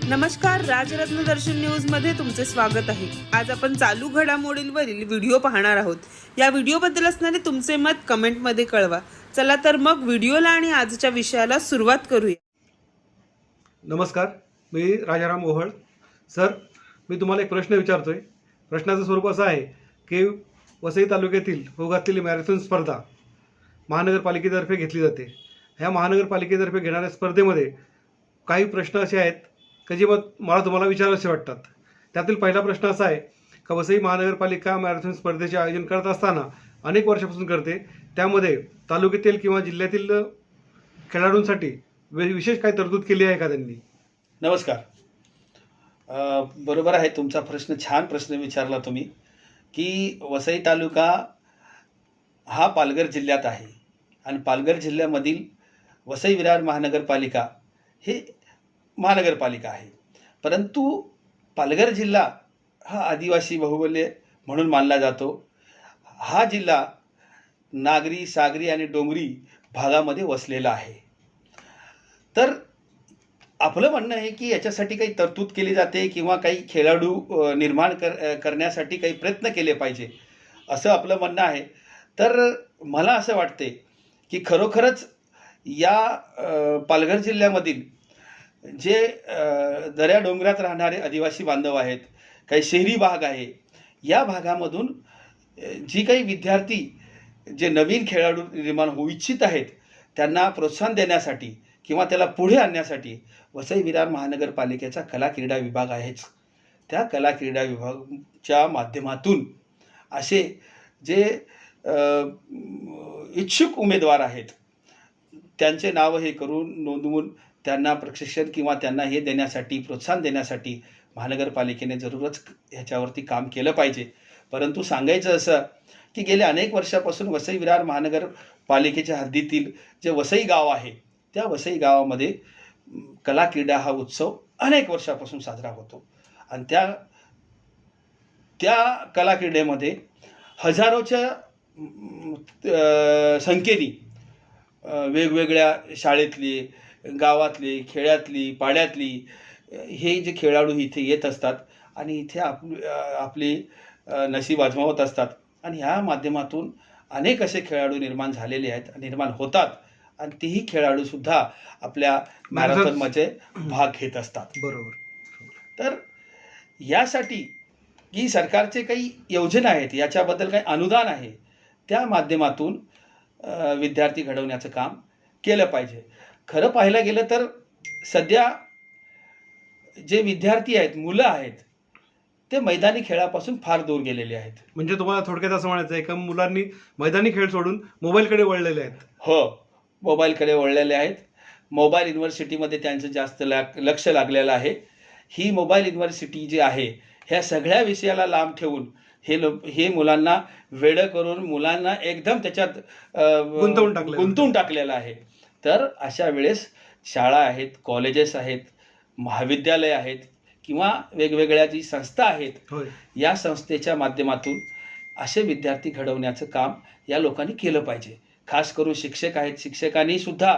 नमस्कार, राजरत्न दर्शन न्यूज मध्ये तुमचे स्वागत आहे। आज आपण चालू घडामोडींवरील व्हिडिओ पाहणार आहोत। या व्हिडिओबद्दल असणारे तुमचे मत कमेंट मध्ये कळवा। चला तर मग व्हिडिओला आणि आजच्या विषयाला सुरुवात करूया। नमस्कार, मी राजाराम ओहळ। सर, मी तुम्हाला एक प्रश्न विचारतोय। प्रश्नाचं स्वरूप असं आहे की वसई तालुक्यातील भोगातील मॅरेथॉन स्पर्धा महानगरपालिकेतर्फे घेतली जाते। ह्या महानगरपालिकेतर्फे घेणाऱ्या स्पर्धेमध्ये काही प्रश्न असे आहेत की जे मला तुम्हाला विचारायचे वाटतात। त्यातील पहिला प्रश्न असा आहे की वसई महानगरपालिका मॅरेथॉन स्पर्धेचे आयोजन करत असताना अनेक वर्षापासून करते, त्यामध्ये तालुक्यातील किंवा जिल्ह्यातील खेळाडूंसाठी विशेष काही तरतूद केली आहे का त्यांनी? नमस्कार. बरोबर आहे, तुमचा प्रश्न छान प्रश्न विचारला तुम्ही की वसई तालुका हा पालघर जिल्ह्यात आहे आणि पालघर जिल्ह्यामधील वसई विरार महानगरपालिका हे महानगरपालिका आहे। परंतु पालघर जिल्हा हा आदिवासी बहुबल्य म्हणून मानला जातो। हा जिल्हा नागरी, सागरी आणि डोंगरी भागामध्ये वसलेला आहे। तर आपलं म्हणणं आहे की याच्यासाठी काही तरतूद केली जाते किंवा काही खेळाडू निर्माण करण्यासाठी काही प्रयत्न केले पाहिजे असं आपलं म्हणणं आहे। तर मला असं वाटते की खरोखरच या पालघर जिल्ह्यामधील जे दऱ्या डोंगरात राहणारे आदिवासी बांधव आहेत, काही शहरी भाग आहे, या भागामधून जी काही विद्यार्थी जे नवीन खेळाडू निर्माण होऊ इच्छित आहेत त्यांना प्रोत्साहन देण्यासाठी किंवा त्याला पुढे आणण्यासाठी वसई विरार महानगरपालिकेचा कला क्रीडा विभाग आहेच। त्या कला क्रीडा विभागाच्या माध्यमातून असे जे इच्छुक उमेदवार आहेत त्यांचे नाव हे करून नोंदवून त्यांना प्रशिक्षण किंवा त्यांना हे देण्यासाठी प्रोत्साहन देण्यासाठी महानगरपालिकेने जरूरच ह्याच्यावरती काम केलं पाहिजे। परंतु सांगायचं असं की गेल्या अनेक वर्षापासून वसई विरार महानगरपालिकेच्या हद्दीतील जे वसई गाव आहे त्या वसई गावामध्ये कला क्रीडा हा उत्सव अनेक वर्षापासून साजरा होतो आणि त्या कला क्रीडेमध्ये हजारोच्या संख्येने वेगवेगळ्या शाळेतली, गावातली, खेड्यातली, पाड्यातली हे जे खेळाडू इथे येत असतात आणि इथे आपली नशीब आजमावत असतात आणि ह्या माध्यमातून अनेक असे खेळाडू निर्माण झालेले आहेत, निर्माण होतात आणि तेही खेळाडूसुद्धा आपल्या मॅरेथॉनमध्ये भाग घेत असतात। बरोबर। तर यासाठी की सरकारचे काही योजना आहेत, याच्याबद्दल काही अनुदान आहे, त्या माध्यमातून विद्यार्थी घडवण्याचं काम केलं पाहिजे। खरं पाहायला गेलं तर सध्या जे विद्यार्थी आहेत, मुलं आहेत, ते मैदानी खेळापासून फार दूर गेलेले आहेत। म्हणजे तुम्हाला थोडक्यात असं म्हणायचं आहे का मुलांनी मैदानी खेळ सोडून मोबाईलकडे वळलेले आहेत? हो, मोबाईलकडे वळलेले आहेत। मोबाईल युनिव्हर्सिटीमध्ये त्यांचं जास्त लक्ष लागलेलं आहे। ही मोबाईल युनिव्हर्सिटी जी आहे ह्या सगळ्या विषयाला लांब ठेवून हे मुलांना वेडं करून मुलांना एकदम त्याच्यात गुंतवून टाकलेलं आहे। तर अशा वेळेस शाळा आहेत, कॉलेजेस आहेत, महाविद्यालय आहेत किंवा वेगवेगळ्या जी संस्था आहेत, या संस्थेच्या माध्यमातून असे विद्यार्थी घडवण्याचं काम या लोकांनी केलं पाहिजे। खास करून शिक्षक आहेत, शिक्षकांनी सुद्धा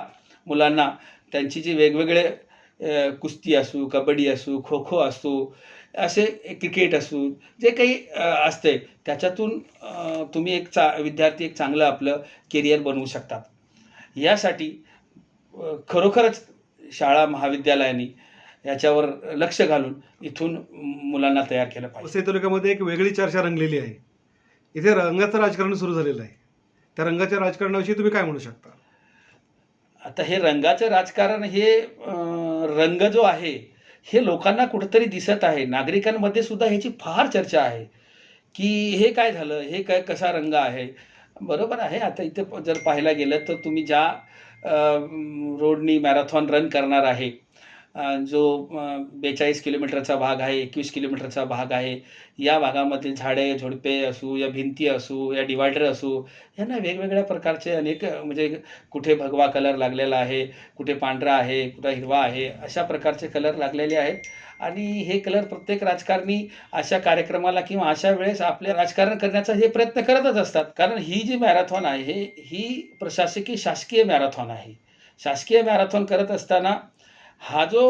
मुलांना त्यांची जी वेगवेगळे कुस्ती असू, कबड्डी असू, खो खो असू, असे क्रिकेट असू, जे काही असते त्याच्यातून तुम्ही विद्यार्थी एक चांगलं आपलं करिअर बनवू शकतात। यासाठी खरोखरच शाळा महाविद्यालयांनी याच्यावर लक्ष घालून इथून मुलांना तयार केलं पाहिजे। वसई तालुक्यामध्ये एक वेगळी चर्चा रंगलेली आहे। इथे रंगाचं राजकारण सुरू झालेलं आहे। त्या रंगाच्या राजकारणाविषयी तुम्ही काय म्हणू शकता? आता हे रंगाचं राजकारण, हे रंग जो आहे हे लोकांना कुठेतरी दिसत आहे, नागरिकांमध्ये सुद्धा ह्याची फार चर्चा आहे की हे काय झालं, हे काय कसा रंग आहे। बरोबर आहे, आता इथे जर पाहायला गेलं तर तुम्ही ज्या रोडनी मॅरेथॉन रन करणार आहे, जो 42 किलोमीटरचा भाग आहे, 21 किलोमीटरचा भाग आहे, या भागामधील झाडे झुडपे असू, या भिंती असू, या डिवायडर असू, यांना वेगवेगळ्या प्रकारचे अनेक म्हणजे कुठे भगवा कलर लागलेला आहे, कुठे पांढरा आहे, कुठे हिरवा आहे, अशा प्रकारचे कलर लागलेले आहेत आणि हे कलर प्रत्येक राजकारणी अशा कार्यक्रमाला किंवा अशा वेळेस आपले राजकारण करण्याचा हे प्रयत्न करतच असतात। कारण ही जी मॅरेथॉन आहे ही प्रशासकीय शासकीय मॅरेथॉन आहे। शासकीय मॅरेथॉन करत असताना हा जो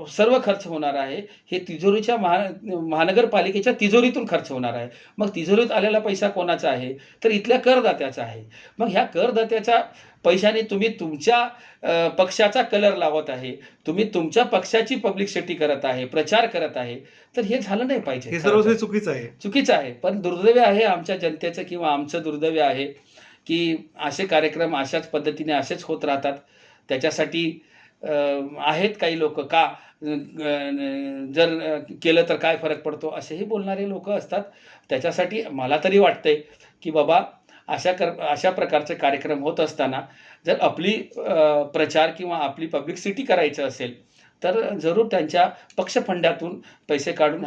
सर्व खर्च होणार आहे हे तिजोरीच्या महानगरपालिकेच्या तिजोरीतून खर्च होणार आहे. मग तिजोरीत आलेला पैसा कोणाचा आहे? तर इथल्या करदात्याचा आहे. मग ह्या करदात्याच्या पैशाने तुम्ही तुमच्या पक्षाचा कलर लावत आहे, तुम्ही तुमच्या पक्षाची पब्लिसिटी करत आहे, प्रचार करत आहे, तर हे झालं नाही पाहिजे. हे सर्व चुकीचं आहे. चुकीचं आहे. पण दुर्दैव आहे आमच्या जनतेचं किंवा आमचं दुर्दैव आहे की असे कार्यक्रम अशाच पद्धतीने असेच होत राहतात. त्याच्यासाठी आहेत काही लोक का जर केलं तर काय फरक पडतो असेही बोलणारे लोक असतात. त्याच्यासाठी मला तरी वाटतंय की बाबा अशा प्रकारचे कार्यक्रम होत असताना जर आपली प्रचार किंवा आपली पब्लिसिटी करायचं असेल तर जरूर त्यांच्या पक्षफंडातून पैसे काढून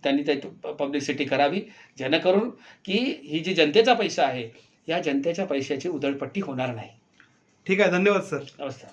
त्यांनी पब्लिसिटी करावी, जेणेकरून की ही जी जनतेचा पैसा आहे या जनतेच्या पैशाची उधळपट्टी होणार नाही. ठीक आहे, धन्यवाद सर. नमस्कार.